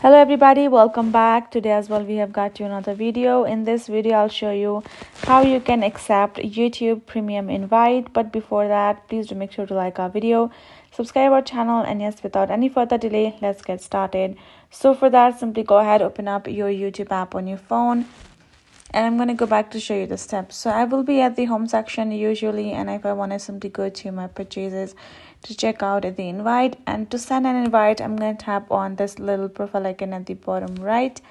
Hello everybody, welcome back. Today as well we have got you another video. In this video I'll show you how you can accept YouTube premium invite. But before that, please do make sure to like our video, subscribe our channel, and yes, without any further delay, let's get started. So for that, simply go ahead, open up your YouTube app on your phone, and I'm going to go back to show you the steps. So I will be at the home section usually, and if I want to simply go to my purchases to check out the invite, and to send an invite, I'm going to tap on this little profile icon at the bottom right.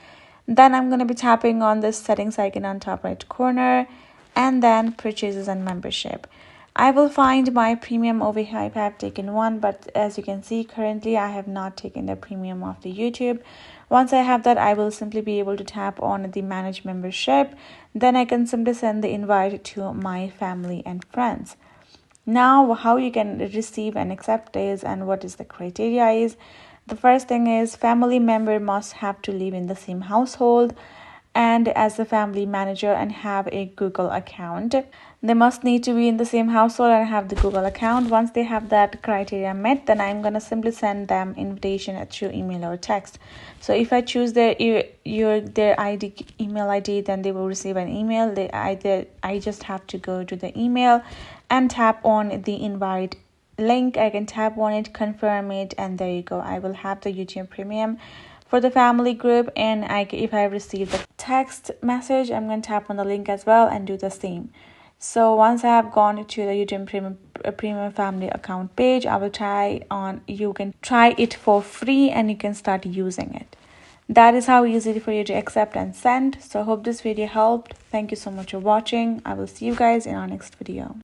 Then I'm going to be tapping on this settings icon on top right corner, and then purchases and membership. I will find my premium over here if I have taken one, but as you can see, currently I have not taken the premium of the YouTube. Once I have that, I will simply be able to tap on the manage membership. Then I can simply send the invite to my family and friends. Now, how you can receive and accept is, and what is the criteria is, the first thing is family member must have to live in the same household and as a family manager and have a Google account. They must need to be in the same household and have the Google account. Once they have that criteria met, then I'm going to simply send them invitation through email or text. So if I choose their ID email ID, then they will receive an email. I just have to go to the email and tap on the invite link. I can tap on it, confirm it, and there you go. I will have the YouTube premium for the family group. And if I receive the text message, I'm going to tap on the link as well and do the same. So once I have gone to the YouTube premium family account page, I will you can try it for free and you can start using it. That is how easy for you to accept and send. So I hope this video helped. Thank you so much for watching. I will see you guys in our next video.